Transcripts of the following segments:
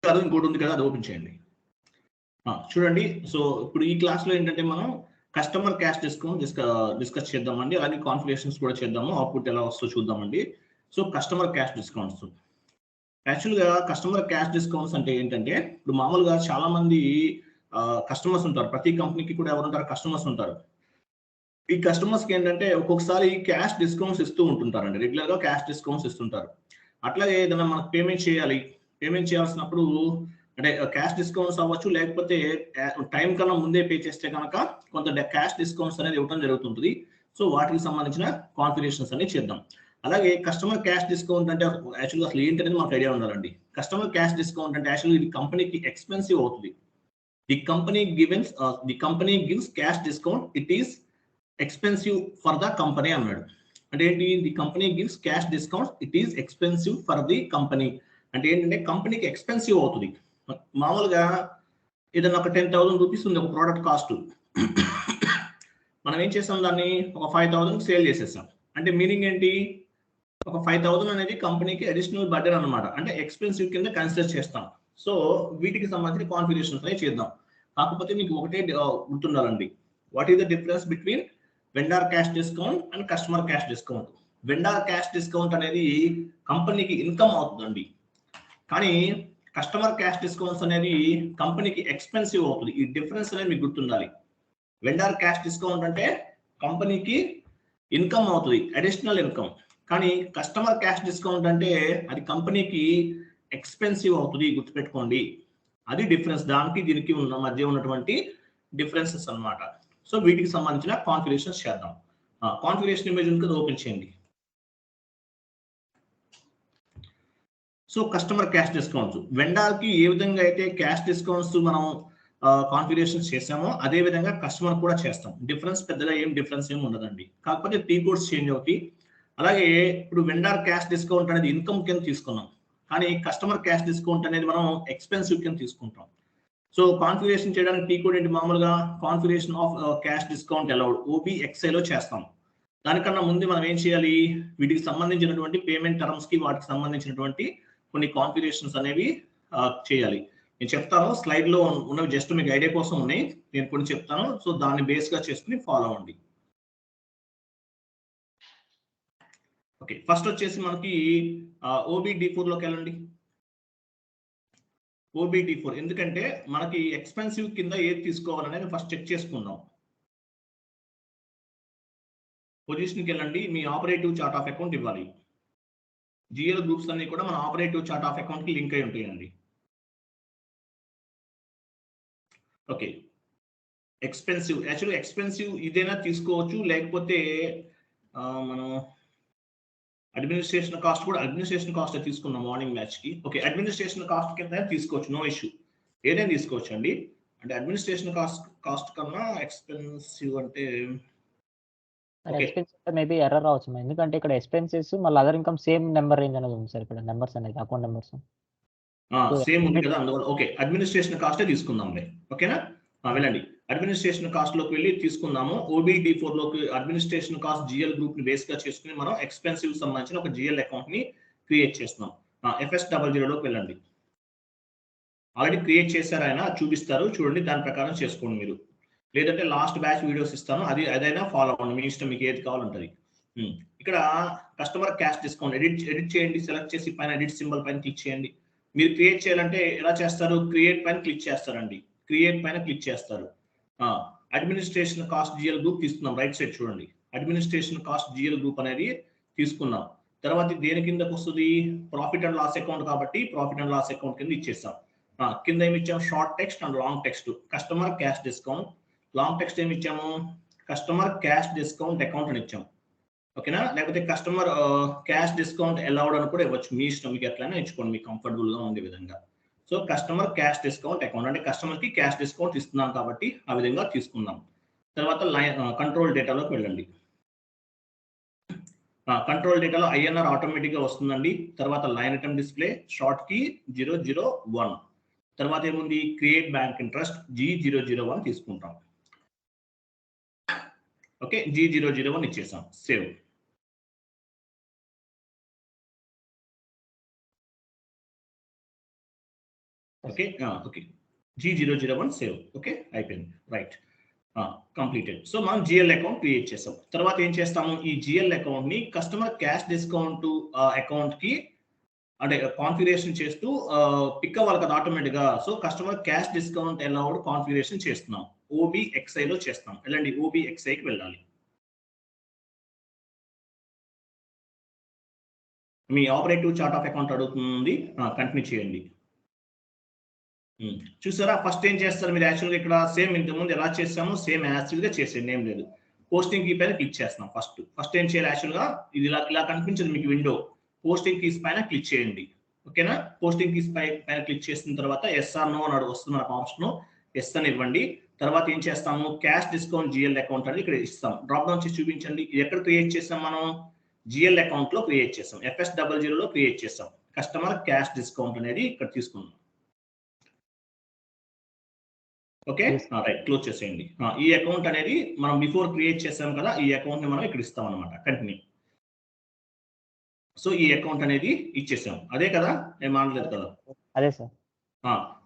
కాదు ఇంకోటి ఉంది కదా, అది ఓపెన్ చేయండి. చూడండి. సో ఇప్పుడు ఈ క్లాస్లో ఏంటంటే మనం కస్టమర్ క్యాష్ డిస్కౌంట్ డిస్కస్ చేద్దామండి. అలాగే కాన్ఫిగరేషన్స్ కూడా చేద్దాము, అవుట్పుట్ ఎలా వస్తుందో చూద్దామండి. సో కస్టమర్ క్యాష్ డిస్కౌంట్స్, యాక్చువల్గా కస్టమర్ క్యాష్ డిస్కౌంట్స్ అంటే ఏంటంటే, ఇప్పుడు మామూలుగా చాలా మంది కస్టమర్స్ ఉంటారు. ప్రతి కంపెనీకి కూడా ఎవరు ఉంటారు, కస్టమర్స్ ఉంటారు. ఈ కస్టమర్స్కి ఏంటంటే ఒక్కొక్కసారి క్యాష్ డిస్కౌంట్స్ ఇస్తూ ఉంటుంటారండి, రెగ్యులర్గా క్యాష్ డిస్కౌంట్స్ ఇస్తుంటారు. అట్లాగే ఏదైనా మనకు పేమెంట్ చేయాలి, పేమెంట్ చేయాల్సినప్పుడు అంటే క్యాష్ డిస్కౌంట్స్ అవ్వచ్చు, లేకపోతే టైం కన్నా ముందే పే చేస్తే కనుక కొంత క్యాష్ డిస్కౌంట్స్ అనేది ఇవ్వడం జరుగుతుంటుంది. సో వాటికి సంబంధించిన కాన్ఫిగరేషన్స్ అన్ని చేద్దాం. అలాగే కస్టమర్ క్యాష్ డిస్కౌంట్ అంటే యాక్చువల్గా అసలు ఏంటనేది మాకు ఐడియా ఉండాలండి. కస్టమర్ క్యాష్ డిస్కౌంట్ అంటే యాక్చువల్గా ఇది కంపెనీకి ఎక్స్పెన్సివ్ అవుతుంది. The company gives cash discount, it is expensive for the company అన్నాడు. అంటే ఏంటి, the company gives cash discount, it is expensive for the company. అంటే ఏంటంటే కంపెనీకి ఎక్స్పెన్సివ్ అవుతుంది. మామూలుగా ఏదైనా ఒక 10,000 రూపీస్ ఉంది ఒక ప్రోడక్ట్ కాస్ట్, మనం ఏం చేసాం, దాన్ని ఒక 5,000 సేల్ చేసేసాం. అంటే మీనింగ్ ఏంటి, ఒక 5,000 అనేది కంపెనీకి అడిషనల్ బర్డెన్ అనమాట, అంటే ఎక్స్పెన్సివ్ కింద కన్సిడర్ చేస్తాం. సో వీటికి సంబంధించిన కాన్ఫిగరేషన్స్ అనేవి చేద్దాం. కాకపోతే మీకు ఒకటే గుర్తుండాలండి, what is the difference between vendor cash discount and customer cash discount. Vendor cash discount అనేది కంపెనీకి ఇన్కమ్ అవుతుందండి, కానీ కస్టమర్ క్యాష్ డిస్కౌంట్స్ అనేది కంపెనీకి ఎక్స్పెన్సివ్ అవుతుంది. ఈ డిఫరెన్స్ అనేది మీకు గుర్తుండాలి. వెండర్ క్యాష్ డిస్కౌంట్ అంటే కంపెనీకి ఇన్కమ్ అవుతుంది, అడిషనల్ ఇన్కమ్. కానీ కస్టమర్ క్యాష్ డిస్కౌంట్ అంటే అది కంపెనీకి ఎక్స్పెన్సివ్ అవుతుంది, గుర్తుపెట్టుకోండి. అది డిఫరెన్స్, దానికి దీనికి ఉన్న మధ్య ఉన్నటువంటి డిఫరెన్సెస్ అన్నమాట. సో వీటికి సంబంధించిన కాన్ఫిగరేషన్స్ చేద్దాం. కాన్ఫిగరేషన్ ఇమేజ్ ఉంటుంది, ఓపెన్ చేయండి. సో కస్టమర్ క్యాష్ డిస్కౌంట్స్, వెండర్కి ఏ విధంగా అయితే క్యాష్ డిస్కౌంట్స్ మనం కాన్ఫిగరేషన్స్ చేసామో అదే విధంగా కస్టమర్ కూడా చేస్తాం. డిఫరెన్స్ పెద్దగా డిఫరెన్స్ ఏమి ఉండదండి, కాకపోతే టీ కోడ్స్ చేంజ్ అవుతాయి. అలాగే ఇప్పుడు వెండర్ క్యాష్ డిస్కౌంట్ అనేది ఇన్కమ్ కింద తీసుకున్నాం, కానీ కస్టమర్ క్యాష్ డిస్కౌంట్ అనేది మనం ఎక్స్పెన్సివ్ కింద తీసుకుంటాం. సో కాన్ఫిగరేషన్ చేయడానికి టీ కోడ్ ఏంటి, మామూలుగా configuration of cash discount allowed OBXIలో చేస్తాం. దానికన్నా ముందు మనం ఏం చేయాలి, వీటికి సంబంధించినటువంటి పేమెంట్ టర్మ్స్ కి వాటికి సంబంధించినటువంటి కొన్ని కాన్ఫిగరేషన్స్ అనేవి చేయాలి. నేను చెప్తాను, స్లైడ్ లో ఉన్నవి జస్ట్ మీకు ఐడియా కోసం ఉన్నాయి, నేను కొన్ని చెప్తాను. సో దాన్ని బేస్ గా చేసుకుని ఫాలో అవ్వండి. ఓకే, ఫస్ట్ వచ్చేసి మనకి OBD4 లోకి వెళ్ళండి. OBD4 ఎందుకంటే మనకి ఎక్స్పెన్సివ్ కింద ఏది తీసుకోవాలనేది ఫస్ట్ చెక్ చేసుకుందాం. పొజిషన్కి వెళ్ళండి, మీ ఆపరేటివ్ చార్ట్ ఆఫ్ అకౌంట్ ఇవ్వాలి. GL గ్రూప్స్ అన్ని కూడా మన ఆపరేటివ్ చార్ట్ ఆఫ్ అకౌంట్ కి లింక్ అయి ఉంటాయండి. ఓకే, ఎక్స్పెన్సివ్, యాక్చువల్గా ఎక్స్పెన్సివ్ ఇదైనా తీసుకోవచ్చు, లేకపోతే మనం అడ్మినిస్ట్రేషన్ కాస్ట్ కూడా అడ్మినిస్ట్రేషన్ కాస్ట్ తీసుకున్నాం మార్నింగ్ మ్యాచ్ కి. ఓకే, అడ్మినిస్ట్రేషన్ కాస్ట్ కింద తీసుకోవచ్చు, నో ఇష్యూ, ఏదైనా తీసుకోవచ్చు అండి. అంటే అడ్మినిస్ట్రేషన్ కాస్ట్ కన్నా ఎక్స్పెన్సివ్ అంటే ఎక్స్పెన్సివ్ మేబీ ఎర్రర్ రావచ్చు, ఎందుకంటే ఇక్కడ ఎక్స్పెన్సెస్ మళ్ళీ other income same number range అనేది ఉంది సార్, ఇక్కడ నెంబర్స్ అనేది అకౌంట్ నెంబర్స్ సేమ్ ఉంది కదా, అందువల్ల ఓకే అడ్మినిస్ట్రేషన్ కాస్టే తీసుకుందాంలే. ఓకేనా, వెళ్ళండి అడ్మినిస్ట్రేషన్ కాస్ట్ లోకి వెళ్ళి తీసుకుందాము. OBD4 లోకి అడ్మినిస్ట్రేషన్ కాస్ట్ GL గ్రూప్ ని బేస్ గా చేసుకుని మనం ఎక్స్పెన్సివ్ సంబంధించిన ఒక GL అకౌంట్ ని క్రియేట్ చేస్తున్నాం. FS00 లోకి వెళ్ళండి. ఆల్రెడీ క్రియేట్ చేశారు ఆయన, చూపిస్తారు చూడండి, దాని ప్రకారం చేసుకోండి మీరు. లేదంటే లాస్ట్ బ్యాచ్ వీడియోస్ ఇస్తాను, అదైనా ఫాలో అవ్వండి, మీ ఇష్టం, మీకు ఏది కావాలంటది. ఇక్కడ కస్టమర్ క్యాష్ డిస్కౌంట్ ఎడిట్ చేయండి, సెలెక్ట్ చేసి పైన ఎడిట్ సింబల్ పైన క్లిక్ చేయండి. మీరు క్రియేట్ చేయాలంటే ఎలా చేస్తారు, క్రియేట్ పైన క్లిక్ చేస్తారండి, క్రియేట్ పైన క్లిక్ చేస్తారు. అడ్మినిస్ట్రేషన్ కాస్ట్ GL గ్రూప్ తీసుకున్నాం, రైట్ సైడ్ చూడండి, అడ్మినిస్ట్రేషన్ కాస్ట్ GL గ్రూప్ అనేది తీసుకున్నాం. తర్వాత దేని కిందకు వస్తుంది, ప్రాఫిట్ అండ్ లాస్ అకౌంట్ కాబట్టి ప్రాఫిట్ అండ్ లాస్ అకౌంట్ కింద ఇచ్చేస్తాం. కింద ఏమి ఇచ్చాము, short text and long text, customer cash discount. Long text ఏమి ఇచ్చాము, కస్టమర్ క్యాష్ డిస్కౌంట్ అకౌంట్ అని ఇచ్చాము. ఓకేనా, లేకపోతే కస్టమర్ క్యాష్ డిస్కౌంట్ అలౌడ్ అని కూడా ఇవ్వచ్చు, మీ ఇష్టం, మీకు ఎట్లయినా ఇచ్చుకోండి, మీకు కంఫర్టబుల్ గా ఉండే విధంగా. So customer cash discount account అంటే కస్టమర్ కి క్యాష్ డిస్కౌంట్ ఇస్తున్నాం కాబట్టి ఆ విధంగా తీసుకుందాం. తర్వాత కంట్రోల్ డేటాలోకి వెళ్ళండి. కంట్రోల్ డేటాలో INR ఆటోమేటిక్ గా వస్తుందండి. తర్వాత లైన్ ఐటమ్ డిస్ప్లే షార్ట్ కి 001, తర్వాత ఏముంది, క్రియేట్ బ్యాంక్ ఇంట్రెస్ట్ G001 తీసుకుంటాం. ఓకే, G001 ఇచ్చేసాం, save. Okay okay G001 save. Okay అయిపోయింది. Right completed. సో మనం జిఎల్ అకౌంట్ క్రియేట్ చేసాం. తర్వాత ఏం చేస్తాము, ఈ జిఎల్ అకౌంట్ ని కస్టమర్ క్యాష్ డిస్కౌంట్ అకౌంట్ కి అంటే కాన్ఫిగరేషన్ చేస్తూ పిక్ అవ్వాలి కదా ఆటోమేటిక్ గా. So customer cash discount allowed configuration చేస్తున్నాం. OBXI లో చేస్తాం. వెళ్ళండి OBXI కి వెళ్ళాలి. మీ ఆపరేటివ్ చార్ట్ ఆఫ్ అకౌంట్ అడుగుతుంది, కంటిన్యూ చేయండి. చూసారా, ఫస్ట్ ఏం చేస్తారు మీరు యాక్చువల్గా ఇక్కడ సేమ్ ఇంతకుముందు ఎలా చేసామో సేమ్ యాక్చువల్ గా చేసేయండి, ఏం లేదు. పోస్టింగ్ కీ పైన క్లిక్ చేస్తాం. ఫస్ట్ ఏం చేయాలి, యాక్చువల్గా ఇది ఇలా కనిపించదు మీకు విండో. పోస్టింగ్ కీస్ పైన క్లిక్ చేయండి. ఓకేనా, పోస్టింగ్ కీస్ పైన క్లిక్ చేసిన తర్వాత ఎస్ ఆర్ నో అని వస్తుంది మనకు ఆప్షన్. ఎస్ అని ఇవ్వండి. తర్వాత ఏం చేస్తాము, క్యాష్ డిస్కౌంట్ జిఎల్ అకౌంట్ అని ఇక్కడ ఇస్తాం. డ్రాప్ డౌన్ చేసి చూపించండి. ఇది ఎక్కడ క్రియేట్ చేసాం మనం, జిఎల్ అకౌంట్ లో క్రియేట్ చేసాం. FS00 లో క్రియేట్ చేసాం. కస్టమర్ క్యాష్ డిస్కౌంట్ అనేది ఇక్కడ తీసుకుందాం. ఓకే రైట్, క్లోజ్ చేసేయండి. ఈ అకౌంట్ అనేది మనం బిఫోర్ క్రియేట్ చేసాం కదా, ఈ అకౌంట్ ని మనం ఇక్కడ ఇస్తాం అనమాట. కంటిన్యూ. సో ఈ అకౌంట్ అనేది ఇచ్చేసాం, అదే కదా, ఏం మానలేదు కదా. అదే సార్.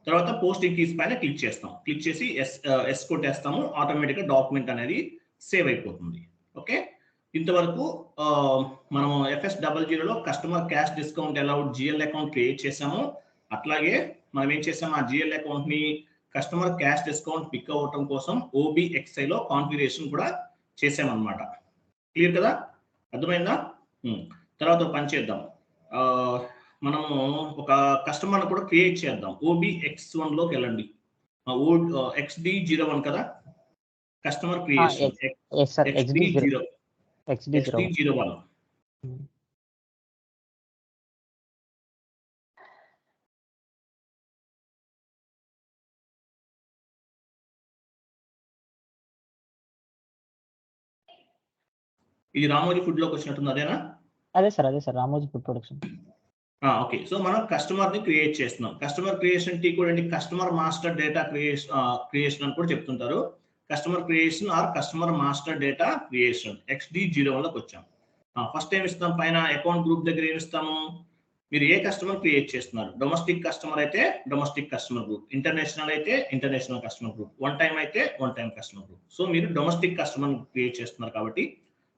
తర్వాత పోస్టింగ్ కీస్ పైన క్లిక్ చేస్తాం. క్లిక్ చేసి ఎస్ కొట్టేస్తాము. ఆటోమేటిక్ గా డాక్యుమెంట్ అనేది సేవ్ అయిపోతుంది. ఓకే, ఇంతవరకు మనము FS00 లో customer cash discount allowed GL account create చేసాము. అట్లాగే మనం ఏం చేసాము, ఆ జిఎల్ అకౌంట్ ని కస్టమర్ క్యాష్ డిస్కౌంట్ పిక్ అవ్వటం కోసం OBXI లో కాన్ఫిగరేషన్ కూడా చేసామన్నమాట. క్లియర్ కదా, అర్థమైందా. తర్వాత పని చేద్దాం, మనము ఒక కస్టమర్ కూడా క్రియేట్ చేద్దాం. OBX1 లోకి వెళ్ళండి. XD01 కదా కస్టమర్ క్రియేషన్. XD01. ఇది రామోజీ ఫుడ్ లోకి వచ్చినట్టుంది, అదేనా. అదే sir Ramoji food production. Okay, so మనం కస్టమర్ ని క్రియేట్ చేస్తున్నాం. కస్టమర్ క్రియేషన్ టీ కూడా ఏంటి, కస్టమర్ మాస్టర్ డేటా క్రియేషన్ అని కూడా చెప్తుంటారు. Customer creation or customer master data creation. XD01 లోకి వచ్చాం. ఫస్ట్ ఏమి ఇస్తాం, పైన అకౌంట్ గ్రూప్ దగ్గర ఏమి ఇస్తాము, మీరు ఏ కస్టమర్ క్రియేట్ చేస్తున్నారు. డొమెస్టిక్ కస్టమర్ అయితే డొమెస్టిక్ కస్టమర్ గ్రూప్, ఇంటర్నేషనల్ అయితే international customer group, one time అయితే one time customer group. So మీరు డొమెస్టిక్ కస్టమర్ క్రియేట్ చేస్తున్నారు కాబట్టి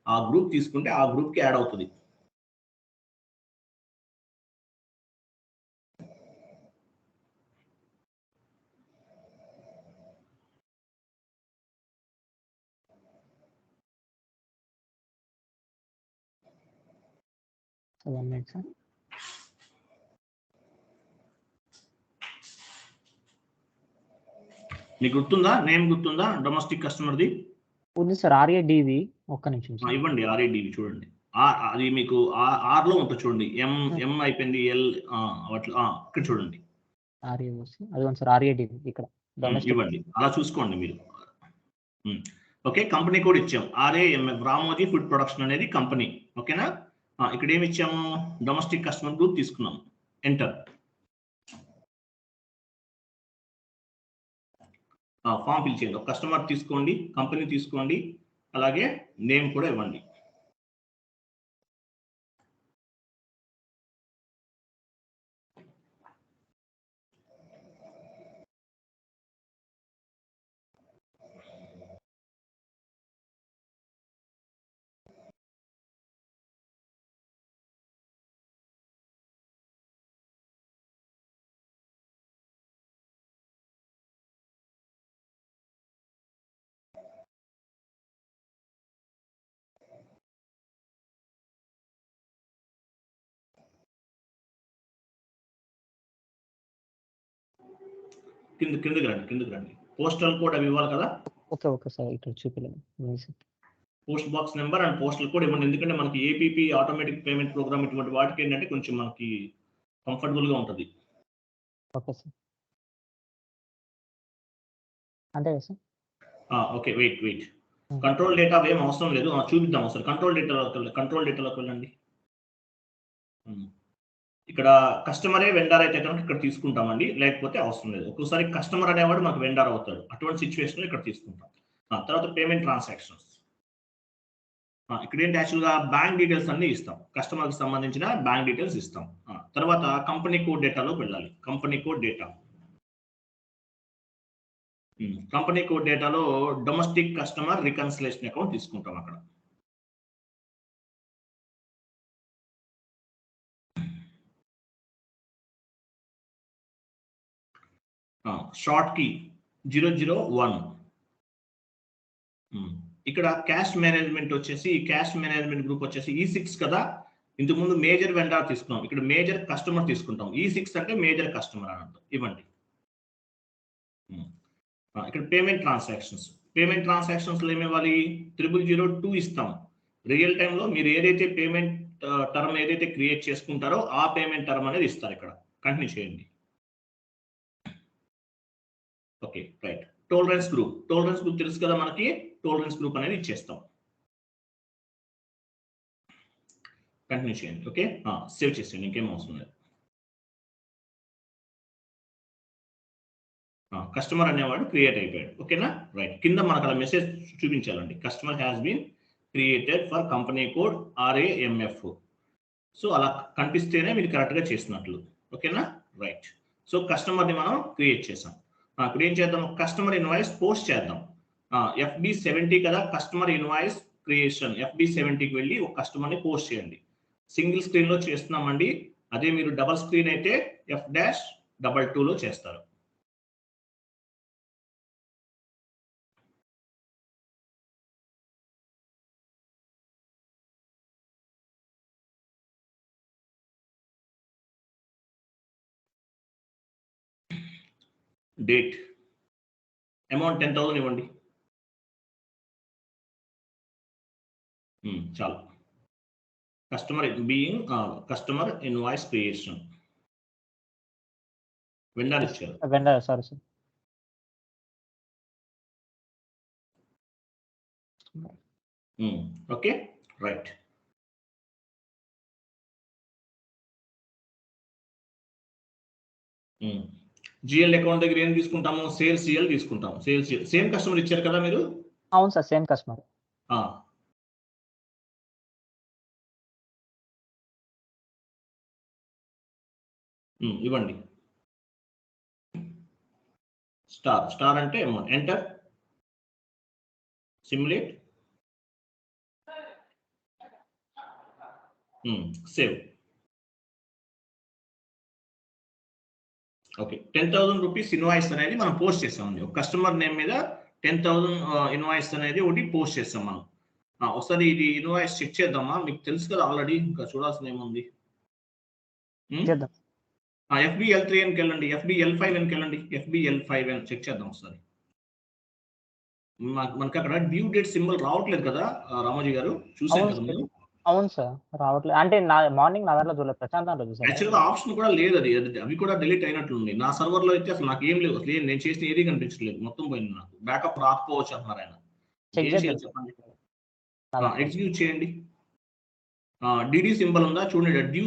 ఆ గ్రూప్ తీసుకుంటే ఆ గ్రూప్ కి యాడ్ అవుతుంది. మీకు గుర్తుందా, నేమ్ గుర్తుందా డొమెస్టిక్ కస్టమర్ది? ఉంది సార్, RADV. ఒక్క నిమిషం ఇవ్వండి, RADV చూడండి. అది మీకు ఆర్ లో ఉంటుంది చూడండి. ఎం అయిపోయింది, ఎల్ అట్లా ఇక్కడ చూడండి. అది సార్ RADV ఇక్కడ ఇవ్వండి, అలా చూసుకోండి మీరు. ఓకే, కంపెనీ కోడ్ ఇచ్చాం. RAMF రామోజీ ఫుడ్ ప్రొడక్షన్ అనేది కంపెనీ. ఓకేనా, ఇక్కడ ఏమి ఇచ్చాము, డొమెస్టిక్ కస్టమర్ గ్రూప్ తీసుకున్నాం. ఎంటర్. ఫామ్ ఫిల్ చేయండి. ఒక కస్టమర్ తీసుకోండి, కంపెనీ తీసుకోండి, అలాగే నేమ్ కూడా ఇవ్వండి. కిందకి రండి. పోస్టల్ కోడ్ అవి ఇవ్వాలి కదా. ఓకే సార్, ఇక్కడ చూపిలేదు. Post box number and postal code ఇవ్వండి. ఎందుకంటే మనకి APP ఆటోమేటిక్ పేమెంట్ ప్రోగ్రామ్ ఇటువంటి వాటికి ఏంటంటే కొంచెం మనకి కంఫర్టబుల్ గా ఉంటుంది. ఓకే సార్, అంతే కదా సార్. Okay, wait. కంట్రోల్ డేటా ఏం అవసరం లేదు, చూపిద్దాం ఒకసారి. కంట్రోల్ డేటాలోకి వెళ్ళండి. ఇక్కడ కస్టమరే వెండర్ అయితే కనుక ఇక్కడ తీసుకుంటామండి, లేకపోతే అవసరం లేదు. ఒక్కోసారి కస్టమర్ అనేవాడు మనకు వెండర్ అవుతాడు, అటువంటి సిచ్యువేషన్ ఇక్కడ తీసుకుంటాం. తర్వాత పేమెంట్ ట్రాన్సాక్షన్స్. ఇక్కడ ఏంటి, యాక్చువల్గా బ్యాంక్ డీటెయిల్స్ అన్ని ఇస్తాం. కస్టమర్ కి సంబంధించిన బ్యాంక్ డీటెయిల్స్ ఇస్తాం. తర్వాత కంపెనీ కోడ్ డేటాలోకి వెళ్ళాలి. Company code data company code డేటాలో డొమెస్టిక్ కస్టమర్ రికన్సిలేషన్ అకౌంట్ తీసుకుంటాం అక్కడ. Short key 001. ఇక్కడ క్యాష్ మేనేజ్మెంట్ వచ్చేసి క్యాష్ మేనేజ్మెంట్ గ్రూప్ వచ్చేసి E6 కదా, ఇంతకుముందు మేజర్ వెండర్ తీసుకున్నాం, ఇక్కడ మేజర్ కస్టమర్ తీసుకుంటాం. E6 అంటే మేజర్ కస్టమర్ అని అర్థం. ఇవ్వండి. ఇక్కడ పేమెంట్ ట్రాన్సాక్షన్స్ లో ఏమి ఇవ్వాలి? 0002 ఇస్తాం. రియల్ టైంలో మీరు ఏదైతే పేమెంట్ టర్మ్ ఏదైతే క్రియేట్ చేసుకుంటారో ఆ పేమెంట్ టర్మ్ అనేది ఇస్తారు. ఇక్కడ కంటిన్యూ చేయండి. Okay, right. టోలరెన్స్ గ్రూప్ తెలుసు కదా మనకి, టోలరెన్స్ గ్రూప్ అనేది ఇచ్చేస్తాం. కంటిన్యూ చేయండి. ఓకే, సేవ్ చేసేయండి, ఇంకేం అవసరం లేదు. కస్టమర్ అనేవాడు క్రియేట్ అయిపోయాడు. ఓకేనా, రైట్. కింద మనకు అలా మెసేజ్ చూపించాలండి, customer has been created for company code RAMF. So అలా కనిపిస్తేనే మీరు కరెక్ట్గా చేసినట్లు. ఓకేనా, రైట్. సో కస్టమర్ని మనం క్రియేట్ చేసాం. ఇప్పుడు ఏం చేద్దాం? కస్టమర్ ఇన్వాయిస్ పోస్ట్ చేద్దాం. FB70 కదా కస్టమర్ ఇన్వాయిస్ క్రియేషన్. FB70కి వెళ్ళి ఒక కస్టమర్ని పోస్ట్ చేయండి. సింగిల్ స్క్రీన్లో చేస్తున్నామండి. అదే మీరు డబల్ స్క్రీన్ అయితే F-22లో చేస్తారు. డేట్ అమౌంట్ 10,000 ఇవ్వండి. చాలు. కస్టమర్ ఇన్వాయిస్ క్రియేషన్ వెండర్ ఇచ్చారు. Sorry sir. Okay, right. GL account దగ్గర ఏం తీసుకుంటాము? సేల్స్ జిఎల్ తీసుకుంటాము. సేమ్ కస్టమర్ ఇచ్చారు కదా మీరు? అవును సార్, సేమ్ కస్టమర్. ఇవ్వండి. స్టార్ అంటే enter, simulate, save. Okay, 10,000 rupees invoice అనేది మనం పోస్ట్ చేస్తామండి. ఒక కస్టమర్ నేమ్ మీద 10,000 ఇన్వాయిస్ అనేది ఒకటి పోస్ట్ చేస్తాం మనం. ఒకసారి ఇది ఇన్వాయిస్ చెక్ చేద్దామా? మీకు తెలుసు కదా ఆల్రెడీ, ఇంకా చూడాల్సిన ఏముంది? FBL3Nకి వెళ్ళండి, FBL5Nకి వెళ్ళండి. FBL5N చెక్ చేద్దాం ఒకసారి. మనకి అక్కడ డ్యూ డేట్ సింబల్ రావట్లేదు కదా రామోజీ గారు? చూసాం కదా మీరు? అవును సార్, రావట్లేదు. అంటే మార్నింగ్ నా దాంట్లో చూడలేదు, ప్రశాంత్ దాంట్లో చూసాను. యాక్చువల్గా ఆప్షన్ కూడా లేదు, అవి కూడా డిలీట్ అయినట్లుంది. నా సర్వర్లో అయితే అసలు నాకు ఏం లేవు, అసలు నేను చేసిన ఏది కనిపించలేదు, మొత్తం పోయింది. నాకు బ్యాకప్ రాకపోవచ్చు అంటున్నారు ఆయన. చెప్పండి. ఎగ్జిక్యూట్ చేయండి. డిడి సింబల్ ఉందా చూడండి, డ్యూ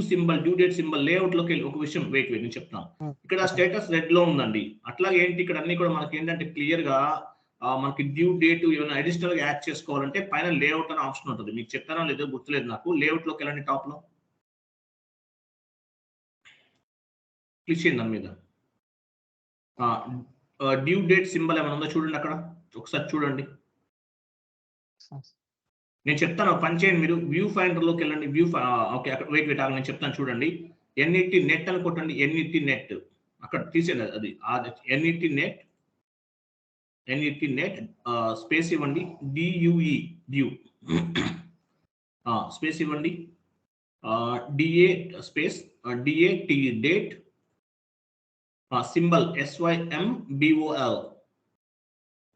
డేట్ సింబల్ లేఅవుట్ లోకి వెళ్ళి ఒక విషయం వెయిట్ నేను చెప్తాను. ఇక్కడ స్టేటస్ రెడ్ లో ఉందండి. అట్లాగే ఏంటి ఇక్కడ అన్ని కూడా మనకి ఏంటంటే క్లియర్ గా మనకి డ్యూ డేట్ ఏమైనా అడిషనల్ గా యాడ్ చేసుకోవాలంటే పైన లేఅవుట్ అనే ఆప్షన్ ఉంటుంది. మీకు చెప్తానో లేదో గుర్తులేదు నాకు. లేఅవుట్ లోకి వెళ్ళండి, టాప్ లో క్లిక్ చేయండి. దాని మీద డ్యూ డేట్ సింబల్ ఏమైనా ఉందో చూడండి, అక్కడ ఒకసారి చూడండి. నేను చెప్తాను, పని చేయండి మీరు. వ్యూ ఫైండర్ లోకి వెళ్ళండి. ఓకే, అక్కడ వెయిట్ నేను చెప్తాను చూడండి. NET నెట్ అని కొట్టండి. NET నెట్ అక్కడ తీసేయండి. అది NET నెట్ స్పేస్ ఇవ్వండి. DUE డ్యూ స్పేస్ ఇవ్వండి. DA space DAT date symbol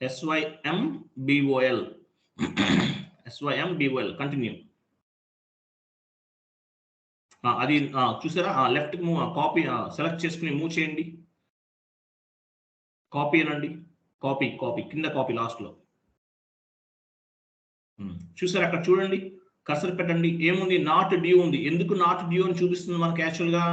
SYMBOL continue. అది చూసారా? లెఫ్ట్ కాపీ సెలెక్ట్ చేసుకుని మూవ్ చేయండి. కాపీ అనండి. కాపీ కింద కాపీ లాస్ట్ లో చూసారా? అక్కడ చూడండి, కర్సర్ పెట్టండి. ఏముంది? నాట్ డ్యూ ఉంది. ఎందుకు నాట్ డ్యూ అని చూపిస్తుంది మనకి? యాక్చువల్ గా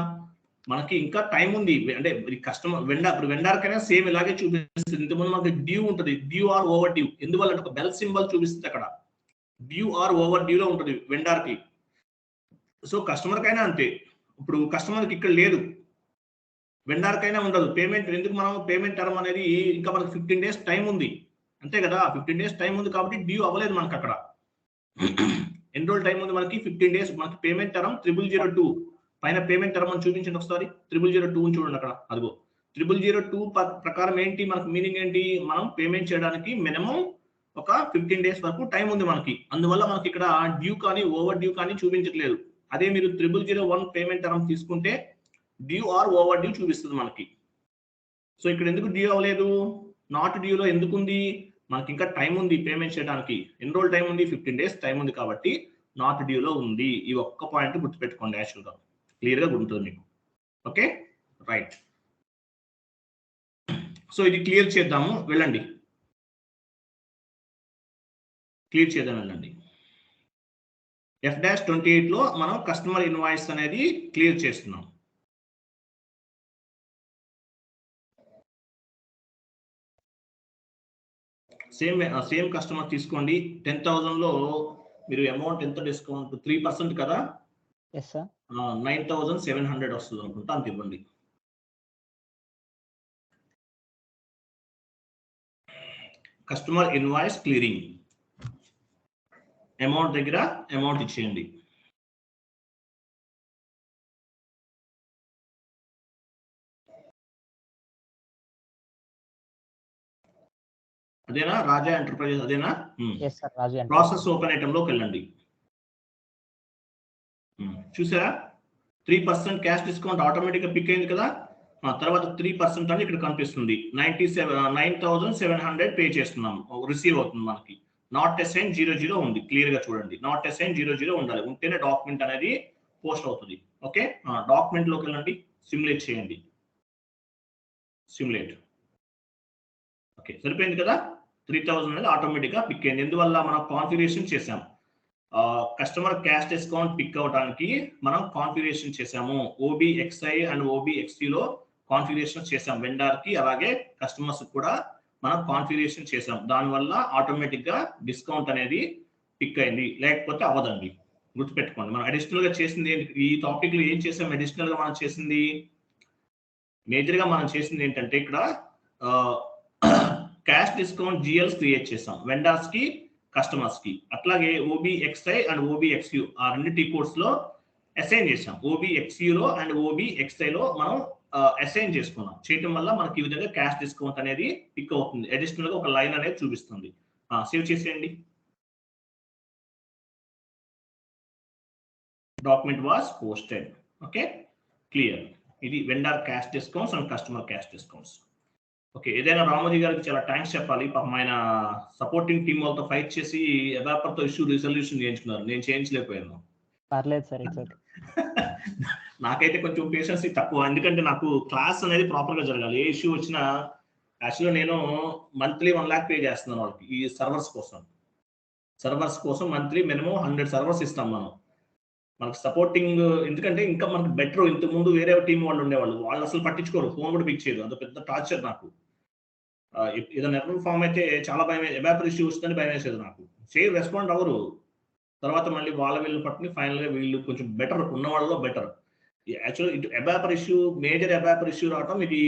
మనకి ఇంకా టైం ఉంది. అంటే కస్టమర్ వెండర్ కైనా సేమ్ ఇలాగే చూపిస్తుంది. ఇంతకుముందు మనకి డ్యూ ఉంటుంది, డ్యూ ఆర్ ఓవర్ డ్యూ. ఎందువల్ల ఒక బెల్ సింబల్ చూపిస్తుంది అక్కడ. డ్యూ ఆర్ ఓవర్ డ్యూలో ఉంటుంది వెండర్ కి. సో కస్టమర్ కైనా అంతే. ఇప్పుడు కస్టమర్కి ఇక్కడ లేదు, వెండార్ కైనా ఉండదు. పేమెంట్ ఎందుకు మనం పేమెంట్ టర్మ్ అనేది ఇంకా మనకు 15 డేస్ టైం ఉంది అంతే కదా. 15 డేస్ టైం ఉంది కాబట్టి డ్యూ అవ్వలేదు మనకు అక్కడ. ఎన్ని రోజులు టైం ఉంది మనకి? 15 డేస్. మనకి పేమెంట్ టర్మ్ 0002 పైన పేమెంట్ టర్మ్ అని చూపించండి ఒకసారి. 0002 చూడండి అక్కడ, అదిగో 0002 ప్రకారం ఏంటి మనకి మీనింగ్ ఏంటి? మనం పేమెంట్ చేయడానికి మినిమం ఒక 15 డేస్ వరకు టైం ఉంది మనకి. అందువల్ల మనకి ఇక్కడ డ్యూ కానీ ఓవర్ డ్యూ కానీ చూపించట్లేదు. అదే మీరు 0001 పేమెంట్ టర్మ్ తీసుకుంటే డ్యూ ఆర్ ఓవర్ డ్యూ చూపిస్తుంది మనకి. సో ఇక్కడ ఎందుకు డ్యూ అవ్వలేదు? నాట్ డ్యూలో ఎందుకు ఉంది? మనకి ఇంకా టైం ఉంది పేమెంట్ చేయడానికి. ఎన్ని రోజులు టైం ఉంది? 15 డేస్ టైం ఉంది కాబట్టి నాట్ డ్యూలో ఉంది. ఈ ఒక్క పాయింట్ గుర్తుపెట్టుకోండి, యాక్చువల్గా క్లియర్గా గుర్తుంది మీకు. Okay right. సో ఇది క్లియర్ చేద్దాము, వెళ్ళండి. క్లియర్ చేద్దాం, వెళ్ళండి. F-28 లో మనం కస్టమర్ ఇన్వాయిస్ అనేది క్లియర్ చేస్తున్నాం. సేమ్ కస్టమర్ తీసుకోండి. 10,000 లో మీరు అమౌంట్ ఎంత డిస్కౌంట్? 3% కదా. 9,700 వస్తుంది అనుకుంటా, అంత ఇవ్వండి. కస్టమర్ ఇన్వాయిస్ క్లియరింగ్ అమౌంట్ దగ్గర అమౌంట్ ఇచ్చేయండి. అదేనా రాజా ఎంటర్ప్రైజెస్? అదేనా? ప్రాసెస్ ఓపెన్ ఐటెంలోకి వెళ్ళండి. చూసారా 3% క్యాష్ డిస్కౌంట్ ఆటోమేటిక్ గా పిక్ అయింది కదా. తర్వాత 3% అని ఇక్కడ కనిపిస్తుంది. 9,700 పే చేస్తున్నాము, రిసీవ్ అవుతుంది మనకి. నాట్ అసైన్ 00 ఉంది, క్లియర్ గా చూడండి. నాట్ అసైన్ 00 ఉండాలి, ఉంటేనే డాక్యుమెంట్ అనేది పోస్ట్ అవుతుంది. ఓకే, డాక్యుమెంట్ లోకి వెళ్ళండి, సిమ్యులేట్ చేయండి. సిమ్యులేట్. ఓకే, సరిపోయింది కదా. 3,000 అనేది ఆటోమేటిక్ గా పిక్ అయింది. ఎందువల్ల మనం కాన్ఫిగరేషన్ చేసాం. కస్టమర్ క్యాష్ డిస్కౌంట్ పిక్ అవడానికి మనం కాన్ఫిగరేషన్ చేసాము. OBXI అండ్ OBXT లో కాన్ఫిగరేషన్ చేసాం. వెండర్ కి అలాగే కస్టమర్స్ కూడా మనం కాన్ఫిగరేషన్ చేసాం. దానివల్ల ఆటోమేటిక్ గా డిస్కౌంట్ అనేది పిక్ అయింది, లేకపోతే అవ్వదండి. గుర్తుపెట్టుకోండి. మనం అడిషనల్ గా చేసింది ఈ టాపిక్ లో ఏం చేసాం? అడిషనల్ గా మనం చేసింది మేజర్ గా మనం చేసింది ఏంటంటే ఇక్కడ క్యాష్ డిస్కౌంట్ GLs క్రియేట్ చేసాం వెండర్స్ కి, కస్టమర్స్ కి. అట్లాగే OBXI అండ్ OBXU ఆ రెండు టీ కోడ్స్ లో అసైన్ చేసాం. OBXU లో అండ్ OBXI లో మనం అసైన్ చేసుకున్నాం. చేయటం వల్ల మనకి ఈ విధంగా క్యాష్ డిస్కౌంట్ అనేది పిక్ అవుతుంది. అడిషనల్ గా ఒక లైన్ అనేది చూపిస్తుంది. సేవ్ చేసేయండి. Document was posted. Okay clear. ఇది vendor cash discounts and customer cash discounts. Okay, ఏదైనా రామోజీ గారికి చాలా థ్యాంక్స్ చెప్పాలి. పాపం ఆయన సపోర్టింగ్ టీమ్ వాళ్ళతో ఫైట్ చేసి ఎవాపర్తో ఇష్యూ రిజల్యూషన్ చేయించుకున్నారు. నేను చేయించలేకపోయాను. పర్లేదు సార్, ఇట్స్ ఓకే. నాకైతే కొంచెం పేషెన్స్ తక్కువ, ఎందుకంటే నాకు క్లాస్ అనేది ప్రాపర్ గా జరగాలి. ఏ ఇష్యూ వచ్చినా యాక్చువల్గా నేను మంత్లీ 1 lakh పే చేస్తున్నాను వాళ్ళకి ఈ సర్వర్స్ కోసం. మంత్లీ మినిమం 100 సర్వర్స్ ఇస్తాం మనం. మనకు సపోర్టింగ్ ఎందుకంటే ఇంకా మనకు బెటర్. ఇంతకు ముందు వేరే టీం వాళ్ళు ఉండేవాళ్ళు, వాళ్ళు అసలు పట్టించుకోరు, ఫోన్ కూడా పిక్ చేయరు. అదొక పెద్ద టార్చర్ నాకు. ఏదైనా ఎర్రర్ ఫామ్ అయితే చాలా భయం, ఎవాపర్ ఇష్యూ వస్తుందని భయం వేసేది నాకు. రెస్పాండ్ అవ్వరు. తర్వాత మళ్ళీ వీళ్ళు పట్టుని ఫైనల్ గా వీళ్ళు కొంచెం బెటర్, ఉన్న వాళ్ళలో బెటర్. యాక్చువల్ ఇటు ఎవాపర్ ఇష్యూ, మేజర్ ఎవాపర్ ఇష్యూ రావడం ఇది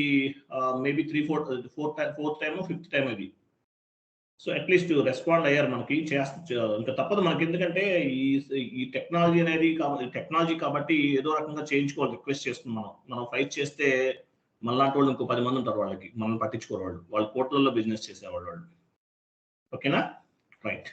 maybe 4th time 5th time ఇది. సో అట్లీస్ట్ రెస్పాండ్ అయ్యారు. మనకి ఇంకా తప్పదు మనకి, ఎందుకంటే ఈ టెక్నాలజీ కాబట్టి ఏదో రకంగా చేయించుకోవాలి. రిక్వెస్ట్ చేస్తున్నాం మనం ఫైట్ చేస్తే మనలాంటి వాళ్ళు ఇంకో 10 మంది ఉంటారు, వాళ్ళకి మనల్ని పట్టించుకోరు. వాళ్ళు కోట్లలో బిజినెస్ చేసేవాళ్ళు. ఓకేనా రైట్.